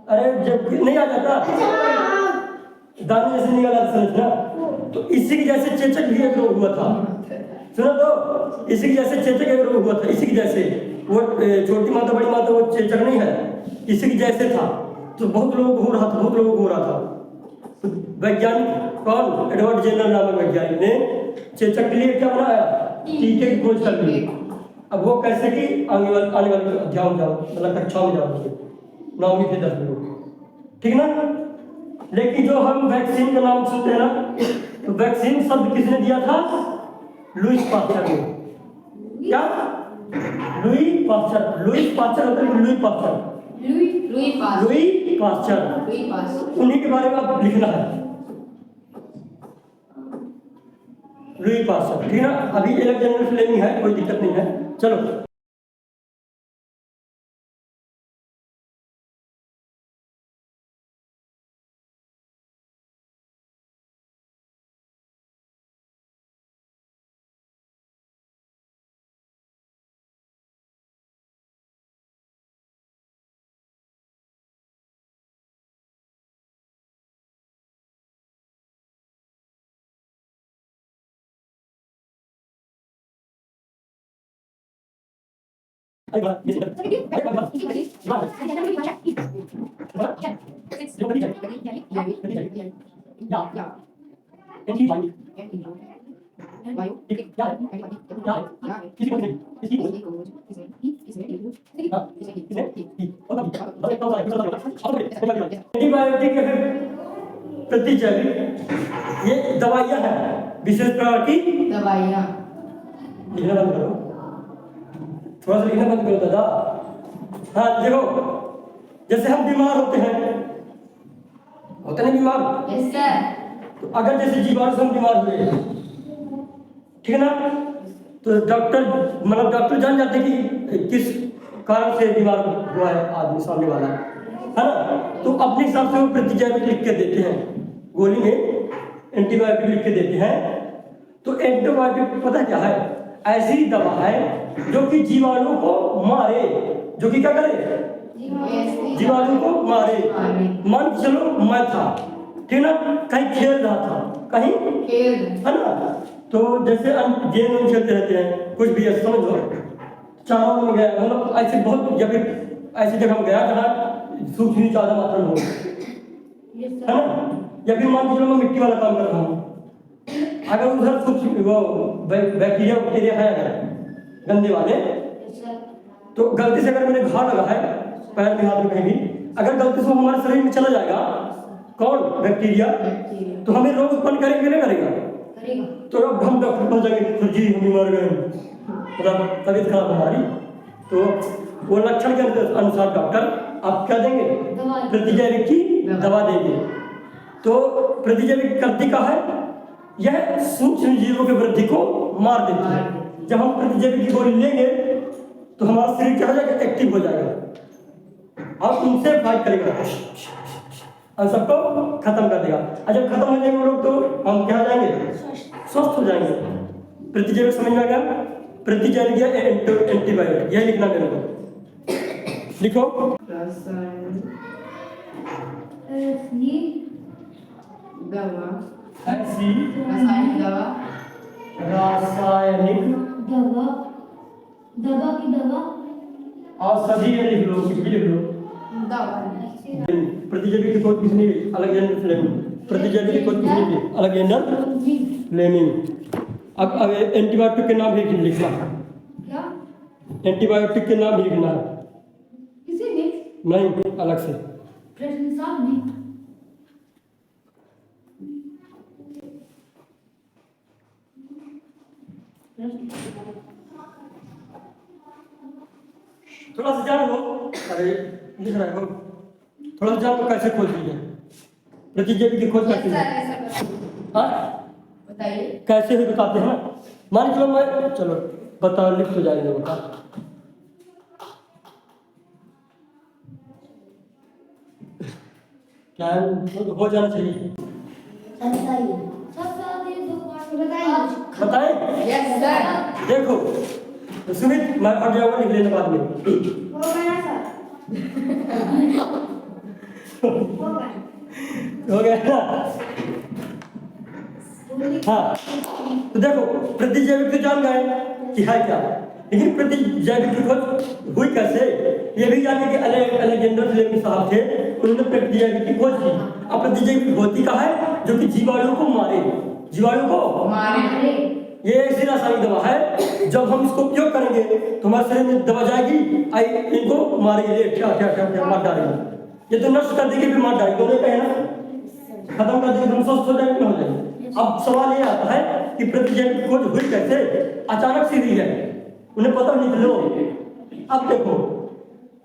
अरे जब नहीं आ जाता दाने जैसे निकल आता समझना, तो इसी की जैसे चेचक भी एक रोग हुआ था, सुनो तो, इसी की जैसे चेचक एक रोग हुआ था, इसी की जैसे वो छोटी माता बड़ी माता वो चेचक नहीं है, इसी की जैसे था। तो बहुत लोगों को हो रहा था, बहुत लोगों को हो रहा था। तो वैज्ञानिक कौन, एडवर्ड जेनर नामक वैज्ञानिक ने चेचक के लिए क्या बनाया? टीके की खोज कर ली। अब वो कैसे कि आने वाले अध्याय में जाओ, मतलब कक्षा में जाओ, 9वीं के 10वीं में, ठीक ना? लेकिन जो हम वैक्सीन का नाम सुनते हैं ना, तो वैक्सीन शब्द किसने दिया था? लुईस पास्चर ने। क्या? लुई पास्चर होता है, लुई पास्चर, लुई पास्चर, उन्हीं के बारे में आप लिखना है, लुई पास्चर, ठीक है ना? अभी एक जनरल फ्लेमिंग है, कोई दिक्कत नहीं है। चलो एंटीबायोटिक या फिर प्रतिजैविक, ये दवाइयां हैं विशेष प्रकार की दवाइयाँ। लिखना बंद करो, थोड़ा सा लिखना बंद करो दादा। हाँ देखो, जैसे हम बीमार होते हैं, होते नहीं बीमार, यस सर। तो अगर जैसे जीवाणु से हम बीमार हुए, ठीक है ना, तो डॉक्टर जान जाते कि किस कारण से बीमार हुआ है आदमी सामने वाला, है ना? तो अपने हिसाब से वो प्रतिजैविक लिख के देते हैं, गोली में एंटीबायोटिक लिख के देते हैं। तो एंटीबायोटिक पता क्या है? ऐसी दवा है जो कि जीवाणु को मारे, जो कि क्या करे? जीवाणु को मारे। मान के चलो मैं था, ठीक ना, कहीं खेल रहा था, कहीं है ना, तो जैसे गेम खेलते रहते हैं, कुछ भी है समझ लो, चारों में गया, मतलब ऐसे बहुत, या फिर ऐसी जगह में गया जहाँ सूक्ष्म ज्यादा मात्रा में हो, है ना, या फिर मान के चलो मैं मिट्टी वाला काम कर रहा हूँ, अगर उधर सूक्ष्म वो बैक्टीरिया है अगर गंदे वाले, तो गलती से अगर मैंने घाव लगा है पैर में, हाथ में, कहीं भी, अगर गलती से वो हमारे शरीर में चला जाएगा, कौन? बैक्टीरिया, तो हमें रोग उत्पन्न करेगा नहीं करेगा? करेगा। तो अब हम डॉक्टर को जाएंगे तो जी हम मर गए, मतलब तबीयत खराब हमारी, तो वो लक्षण के अनुसार डॉक्टर आप क्या देंगे, दवाई। प्रतिजैविक की दवा देंगे। तो प्रतिजैविक करती का है, यह सूक्ष्म जीवों की वृद्धि को मार देती है। जब हम प्रतिजैविक की गोली लेंगे तो हमारा शरीर क्या हो जाएगा, एक्टिव हो जाएगा और उनसे फाइट करेगा और सबको खत्म कर देगा। और जब खत्म हो जाएंगे वो लोग तो हम क्या हो जाएंगे, स्वस्थ हो जाएंगे। प्रतिजैविक समझ में आ गया, प्रतिजैविक या एंटीबायोटिक, यह लिखना मेरे को, लिखो। रासायनिक दवा, ऐसी रासायनिक दवा, रासायनिक दवा, दवा की दवा, औषधि ये लिख लो, कुछ भी लिख लो। दवा, प्रतिजैविक की खोज किसने की, अलेक्जेंडर फ्लेमिंग। प्रतिजैविक की खोज किसने की, अलेक्जेंडर फ्लेमिंग। अब एंटीबायोटिक के नाम भी लिखना, क्या एंटीबायोटिक के नाम भी लिखना है, किसी में नहीं अलग से। प्रश्न साफ नहीं। थोड़ा सा जान लो, अरे लिख रहे हो, थोड़ा सा जान लो कैसे खोज की जाए, प्रतिजैविक की खोज करते हैं। हाँ बताइए। कैसे भी बताते हैं ना, मान चलो मैं, चलो बताओ, लिख तो जाएंगे बता। क्या है, हो जाना चाहिए, बताएं। Yes sir. देखो तो सुमित, मैं हट जाऊंगा, लिख लेना बाद में। हो गया सर, हो गया ना। हाँ तो देखो, प्रतिजैविक तो जान गए कि है क्या, लेकिन प्रतिजैविक की खोज हुई कैसे, ये भी जाने कि अलेक्जेंडर फ्लेमिंग साहब थे, उन्होंने प्रतिजैविक की खोज की। अब प्रतिजैविक होती का है जो कि जीवाणु को मारे, जीवाणु को मारे। ये ऐसी रासायनिक दवा है, जब हम इसको उपयोग करेंगे तो हमारे शरीर में दवा जाएगी, आई इनको मारेगी, क्या क्या क्या क्या मार डालेगी, ये तो नष्ट कर देगी, फिर मार डालेगी, दोनों कहे ना, खत्म कर देगी, हम स्वस्थ हो जाएंगे, हो जाएंगे। अब सवाल ये आता है कि प्रतिजैविक खोज हुई कैसे, अचानक से हुई है, उन्हें पता नहीं था लोग। अब देखो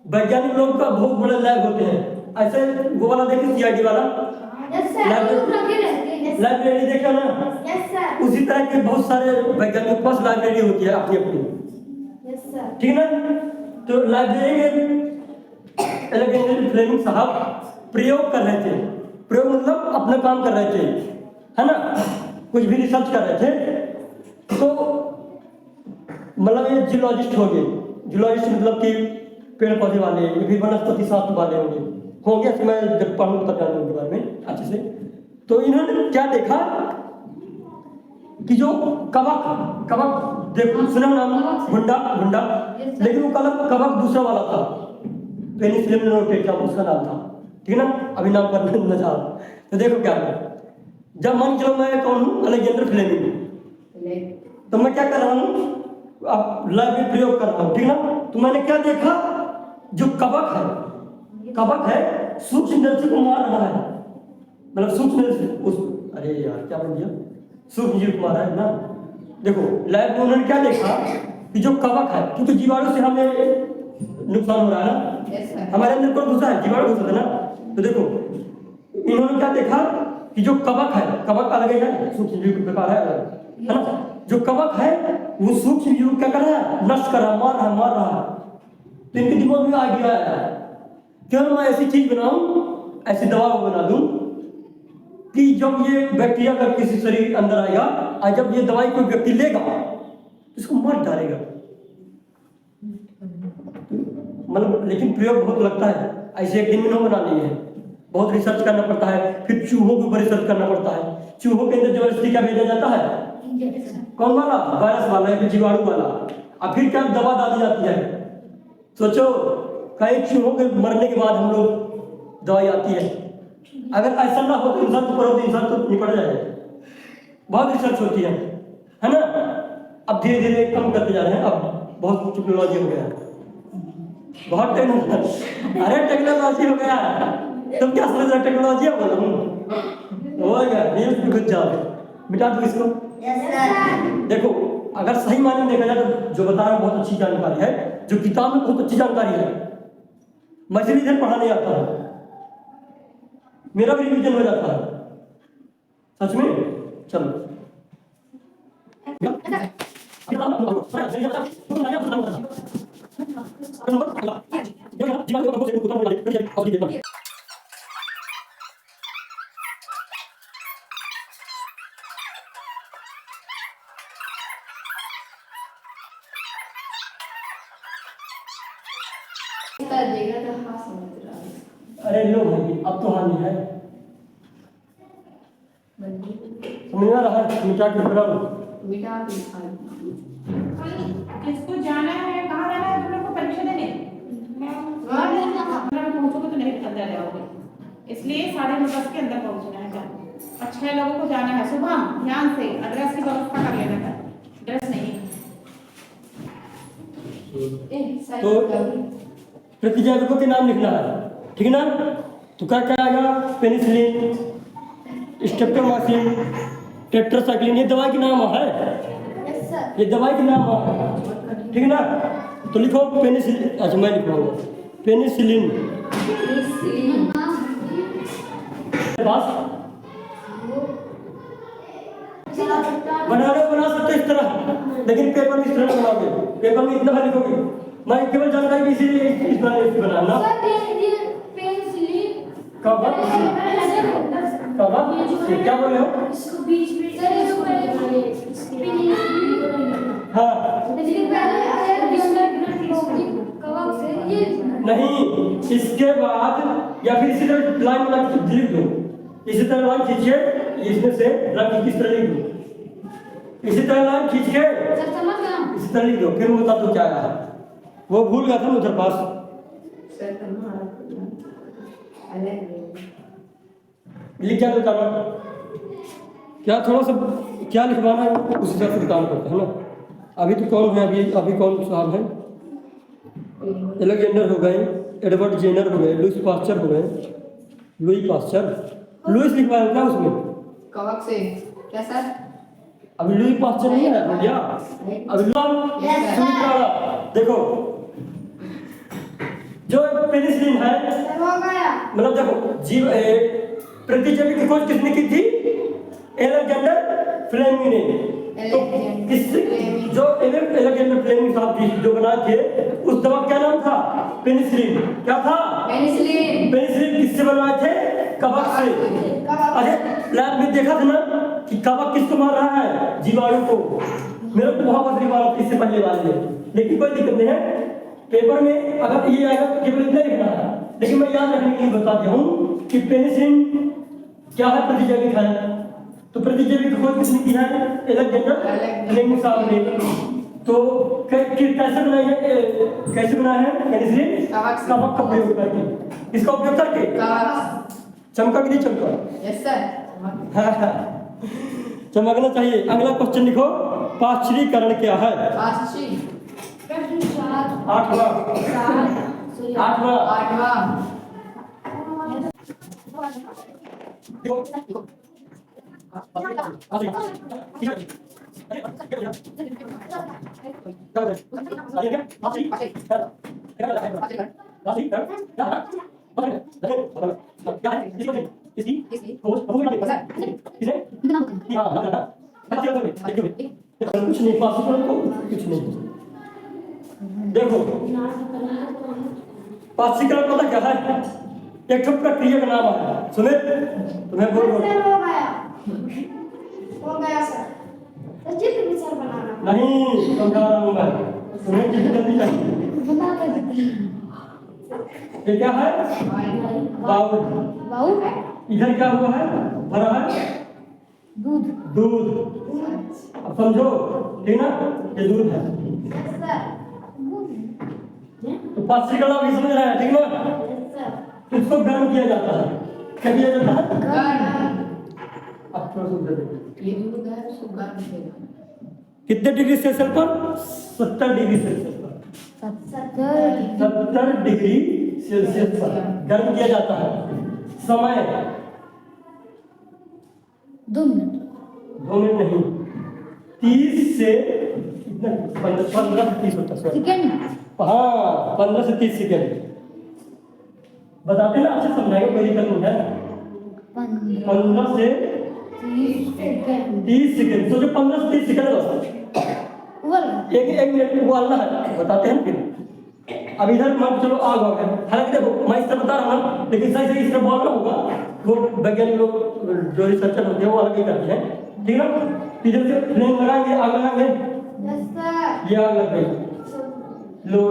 वैज्ञानिक लोग का बहुत बड़े लैब होते हैं, ऐसे वो वाला देखिए सीआईडी वाला यस सर, रखे रहते हैं। लाइब्रेरी देखा ना, यस सर, उसी तरह के बहुत सारे वैज्ञानिकों के पास लाइब्रेरी होती है अपनी अपनी, यस सर, ठीक है ना। तो लाइब्रेरी में अलेक्जेंडर फ्लेमिंग साहब प्रयोग कर रहे थे, प्रयोग मतलब अपना काम कर रहे थे, है ना, कुछ भी रिसर्च कर रहे थे। तो मतलब ये जूलॉजिस्ट हो गए, जूलॉजिस्ट मतलब कि पेड़ पौधे वाले या फिर वनस्पति शास्त्र वाले होंगे, मैं जब पढ़ूँ तब जानूँ उनके बारे में अच्छे से। तो इन्होंने क्या देखा कि जो कवक, कवक देखो सुना नाम, गुंडा गुंडा, लेकिन वो कवक दूसरा वाला था, पेनिसिलिन नोटेटा उसका नाम था, ठीक है ना, अभी नाम पर न जा। तो देखो क्या है, जब मान चलो मैं कौन हूँ, अलेक्जेंडर फ्लेमिंग, तो मैं क्या कर रहा हूँ, अब लैब में प्रयोग कर रहा हूँ, ठीक है ना। तो मैंने क्या देखा, जो कवक है, कवक है सूक्ष्मदर्शी को मार रहा है, मतलब सूक्ष्मदर्शी उस, अरे यार क्या बोल दिया, सूक्ष्मजीव को मारा है ना। देखो लैब में उन्होंने क्या देखा कि जो कवक है, क्योंकि जीवाणु से हमें नुकसान हो रहा है ना, हमारे अंदर कौन घुसा है, जीवाणु घुसा है ना। तो देखो इन्होंने क्या देखा कि जो कवक है, कवक अलग है, सूक्ष्मजीव के प्रकार है अलग, है ना। जो कवक है वो सूक्ष्मजीव क्या कर रहा है, नष्ट कर रहा है, मार रहा है। तो इनके दिमाग में आइडिया आया, क्यों मैं ऐसी चीज बनाऊं, ऐसी दवा बना दूं कि जब ये बैक्टीरिया का किसी शरीर अंदर आएगा और जब ये दवाई कोई व्यक्ति लेगा इसको मार डालेगा। मतलब लेकिन प्रयोग बहुत लगता है, ऐसे एक दिन में नहीं बनानी है, बहुत रिसर्च करना पड़ता है, फिर चूहों के ऊपर रिसर्च करना पड़ता है। चूहों के अंदर जबरदस्ती क्या भेजा जाता है, कौन वाला, वायरस वाला या जीवाणु वाला, और फिर क्या दवा डाली जाती है। सोचो कई चूहों के मरने के बाद हम लोग दवाई आती है, अगर ऐसा ना हो तो इंसान तो पर इंसान तो निपट जाएगा। बहुत रिसर्च होती है ना। अब धीरे धीरे कम करते जा रहे हैं, अब बहुत टेक्नोलॉजी हो गया है, बहुत टेक्नोलॉजी, अरे टेक्नोलॉजी हो गया। तुम क्या समझ रहे टेक्नोलॉजी है, बोलो हो गया, न्यूज़ भी कुछ जाओ, मिटा दो इसको। देखो अगर सही मायने में देखा जाए तो जो बता रहा हूं बहुत अच्छी जानकारी है, जो किताब में बहुत अच्छी जानकारी है। मैं सिर्फ इधर पढ़ाने आता हूं, मेरा भी रिवीजन हो जाता है सच में। चलो अरे लो भाई अब तो हानि है, समझ में आ रहा है मिटा के बना लो। किसको जाना है, कहाँ जाना है तुम लोग को परीक्षा देने? पहुंचोगे तो नहीं अंदर जाओगे, इसलिए 9:30 के अंदर पहुंचना है। और 6 लोगों को जाना है सुबह। ध्यान से एड्रेस की व्यवस्था कर लेना है, ड्रेस नहीं। तो प्रतिजैविकों के नाम लिखना है, ठीक ना? तो क्या क्या आएगा? पेनिसिलिन, स्ट्रेप्टोमाइसिन, टेट्रासाइक्लिन, ये दवाई के नाम है, ये दवाई के नाम है, ठीक ना? तो लिखो पेनिसिलिन। अच्छा मैं लिखूंगा पेनिसिलिन। पास बना सकते इस तरह, लेकिन पेपर में इस तरह बनाओगे, पेपर में इतना लिखोगे। मैं केवल जानकारी इसीलिए इस बनाना कब क्या बोल रहे हो? हाँ नहीं, इसके बाद या फिर इसी तरह लाइन बना के लिख दो, इसी तरह लाइन खींचिए, इसमें से लाइन किस तरह लिख दो, इसी तरह लाइन खींच के इसी तरह लिख दो, फिर मैं बता दो क्या आया है। वो भूल गया था उधर पास। लिख क्या बताना, क्या थोड़ा सा क्या लिखवाना है उस हिसाब से बताना पड़ता है ना। अभी तो कौन है, अभी कौन साहब है? एलेक्जेंडर हो गए, एडवर्ड जेनर हो गए, लुइस पास्चर हो गए, लुई पास्चर। लुइस लिखवाया क्या उसमें? कवक से क्या सर? अभी लुई पास्चर नहीं है भैया, अभी देखो जो पेनिसिलिन है, मतलब देखो जीव प्रतिजैविक की खोज किसने की थी? एलेक्जेंडर फ्लेमिंग ने। तो जो एलेक्जेंडर फ्लेमिंग साहब जी जो बनाए थे, उस दवा क्या नाम था? पेनिसिलिन। क्या था? पेनिसिलिन किससे बनवाए थे? कवक से। अरे लैब में देखा था ना कि कवक किसको मार रहा है? जीवाणु को। मेरे को बहुत बदली मारा इससे पहले वाले में, लेकिन कोई दिक्कत नहीं है। पेपर में अगर ये आएगा तो केवल इतना लिखना है, लेकिन मैं याद रखने के लिए बताता हूँ कि पेनिसिलिन क्या है? प्रतिजैविक है। तो प्रतिजैविक खोज किसने की है? एलेक्जेंडर फ्लेमिंग साहब ने। तो कैसे बनाई है? कैसे बनाया है पेनिसिलिन? कवक का प्रयोग करके। इसका उपयोग करके चमका कि नहीं चमका? Yes sir. चमकना चाहिए। अगला क्वेश्चन लिखो, पाश्चरीकरण क्या है? आठवां कुछ नहीं, पाश्चरीकरण को कुछ नहीं। देखो पाश्चरीकरण पता क्या है? एक तो प्रक्रिया का नाम है, सुने तुम्हें बोल नहीं समझा रहा हूँ मैं, सुने कितनी जल्दी चाहिए। ये क्या है? बाउल। इधर क्या हुआ है? भरा है दूध। अब समझो ठीक ना, ये दूध है। तो पाश्चरीकरण अभी समझ रहे हैं, ठीक ना? इसको गर्म किया जाता है। क्या किया जाता है? अब थोड़ा सा ये दूध है उसको गर्म किया। कितने डिग्री सेल्सियस पर? 70 डिग्री सेल्सियस पर। 70 डिग्री सेल्सियस पर गर्म किया जाता है। समय 2 मिनट। 2 मिनट नहीं, 30 से कितना 15 से 30 होता है सॉरी। सेकंड हाँ 15 से 30 सेकंड बताते ना, अच्छा समझाएंगे, कोई दिक्कत नहीं है। 15 से 30 सेकंड, तो जो 15 से 30 सेकंड है एक मिनट उबालना है, बताते हैं फिर। अब इधर मान चलो आग हो गया, हालांकि देखो मैं इस तरह बता रहा हूँ, लेकिन सही से इस तरह बोलना होगा, वो वैज्ञानिक लोग जो रिसर्चर होते हैं वो अलग ही करते हैं, ठीक है ना। इधर से फ्लेम लगाएंगे, आग लगाएंगे, ये आग लग गई, लो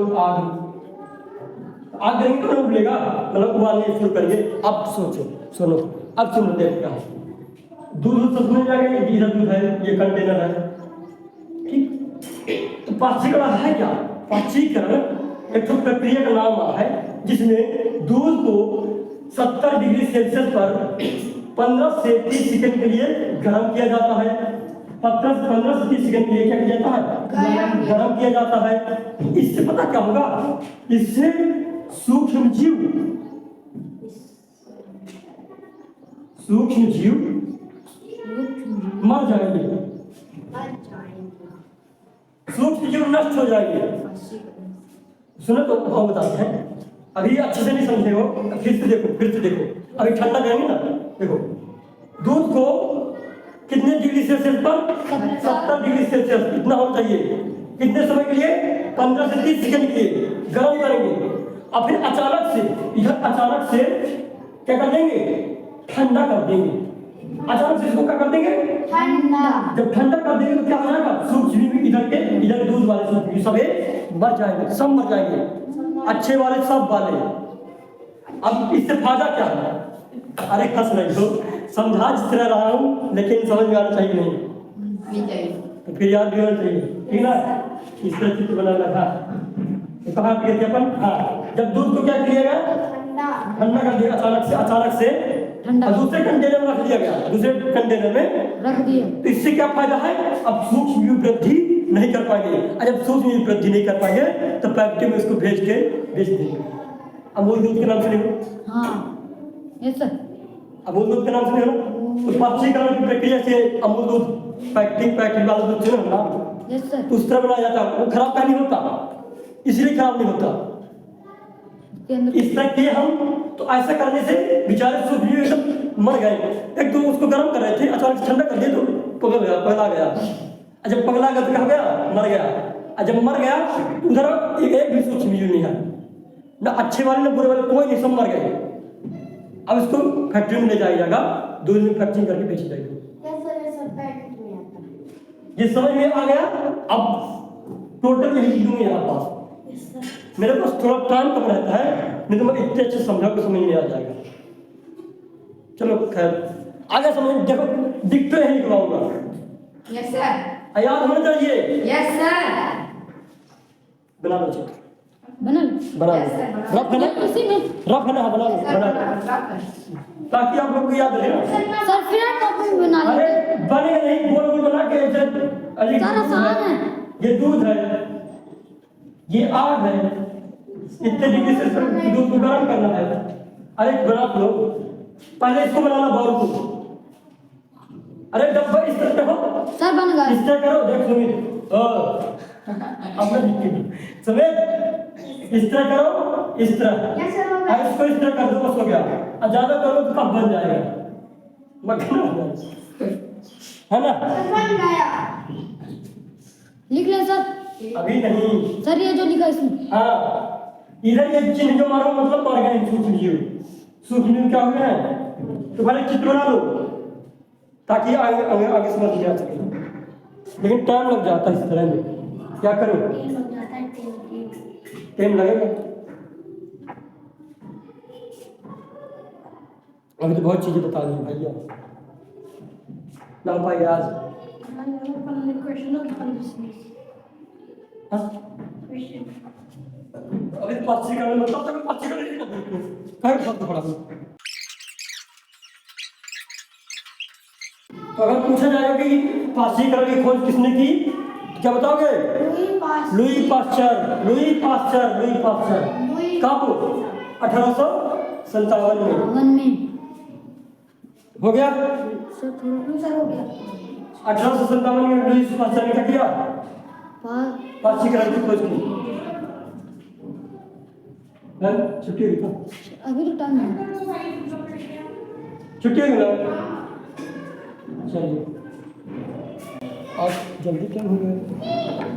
आग देंगे तो उबलेगा, मतलब उबालने शुरू करिए। अब सोचो, सुनो, अब सुनो, देखते हैं दूध तो सुन जाएगा, इधर दूध है, ये कंटेनर है, ठीक। तो पाचीकरण है क्या? पाचीकरण एक तो प्रक्रिया का नाम है जिसमें दूध को 70 डिग्री सेल्सियस पर 15 से 30 सेकंड के लिए गर्म किया जाता है। 15 से 30 सेकंड के लिए क्या किया जाता है? गर्म किया जाता है। इससे पता क्या होगा? इससे सूक्ष्म जीव मर जाएंगे, सूक्ष्म जीव नष्ट हो जाएंगे। सुनो तो हम बताते हैं, अभी अच्छे से नहीं समझे हो, फिर से देखो, अभी ठंडा करेंगे ना, देखो दूध को कितने डिग्री सेल्सियस पर? 70 डिग्री सेल्सियस, इतना होना चाहिए। कितने समय के लिए? 15 से 30 सेकंड के लिए गर्म करेंगे। और फिर अचानक से क्या कर देंगे? ठंडा कर देंगे। अचानक से इसको क्या कर देंगे? ठंडा। जब ठंडा कर देंगे तो क्या हो जाएगा? सूक्ष्म जीव इधर दूध वाले सूक्ष्म जीव सब मर जाएंगे, सब मर जाएंगे, अच्छे वाले सब वाले। अब इससे फायदा क्या है? अरे हंस रही हो, समझा जिस तरह रहा हूँ, लेकिन समझ में आना चाहिए नहीं, तो फिर याद भी होना चाहिए, ठीक ना। इस तरह चित्र बनाना था, तो कहाँ गए थे अपन? हाँ, जब दूध को क्या किया गया? ठंडा कर दिया अचानक से ठंडा, दूसरे कंटेनर में रख दिया गया, दूसरे कंटेनर में रख दिया। तो इससे क्या फायदा है? अब सूक्ष्म जीव वृद्धि नहीं कर पाएंगे, और जब सूक्ष्म जीव वृद्धि नहीं कर पाएंगे तो फैक्ट्री में इसको भेज देंगे। अमूल दूध के नाम सुने हो? हाँ यस सर। अमूल दूध के नाम सुने हो ना? तो पाचीकरण की प्रक्रिया से अमूल दूध पैकेट वाला दूध सुने हो ना? Yes sir. तो उस तरह बनाया जाता है, वो खराब का नहीं होता, इसलिए खराब नहीं होता। इस तरह किए हम, तो ऐसा करने से बेचारे सूक्ष्म जीव एकदम मर गए। एक तो उसको गर्म कर रहे थे, अचानक ठंडा कर दिए तो पगला गया। जब पगला गया तो क्या हो गया? मर गया। और जब मर गया तो उधर एक भी सूक्ष्म जीव नहीं है, ना अच्छे वाले ना बुरे वाले, कोई नहीं, सब मर गए। अब इसको फैक्ट्री में ले जाया जाएगा, दूध में पैकिंग करके बेची जाएगी। ये समझ में आ गया? अब टोटल यही दूंगी यहाँ पास, मेरे पास थोड़ा टाइम कम रहता है, नहीं तो मैं इतने अच्छे समझा के समझ में आ जाएगा। चलो खैर आगे समझ, देखो दिखते ही लिखवाऊंगा। Yes sir. याद होना चाहिए। Yes sir. बना लो चित्र, बना बना लो, Yes, sir, बना रफ है ना? इसी में रफ है ना? बना लो, ताकि आप लोग को याद रहे ना। सर फिर टॉपिक बना अरे लेते। बनेगा नहीं, गोल गोल बना के ऐसे अली सर आसान है। ये दूध है, ये आग है, इतने डिग्री से दूध को गर्म करना है। अरे बना लो, पहले इसको बनाना बाउल को। अरे डब्बा इस तरह करो, सर बन गया। इस तरह करो, देख सुमित अपना समेत इस तरह करो, इस तरह। Yes, sir, हो गया। अब इसको इस तरह कर दो, बस हो गया। और ज्यादा करो तो कब बन जाएगा? मक्खन हो जाएगा, है ना? बन गया। लिख ले सर। अभी नहीं। सर ये जो लिखा इसमें। हाँ, इधर ये चिन्ह जो मारो मतलब मर गए सूक्ष्म जीव। सूक्ष्म जीव क्या हो गया है? तो पहले चित्र बना लो ताकि आगे समझ में आ सके, लेकिन टाइम लग जाता है इस तरह में। क्या करो? टाइम लगेगा। अभी तो बहुत चीजें बता दी भैया ना भाई आज। हाँ? अभी पाँच करने में तब तक पाँच करने नहीं लगती कहीं शब्द पड़ा। तो अगर पूछा जाएगा कि पाँचीकरण की खोज किसने की, क्या बताओगे? Louis Pasteur. कब? 1857 में। वन में हो गया। सर थोड़ा सर हो गया। 1857 में लुईस पास्चर ने क्या किया? पारसी क्रांति की खोज की। छुट्टी हुई तो अभी तो टाइम है। तो छुट्टी हुई ना? चलिए, और जल्दी क्या हो गया?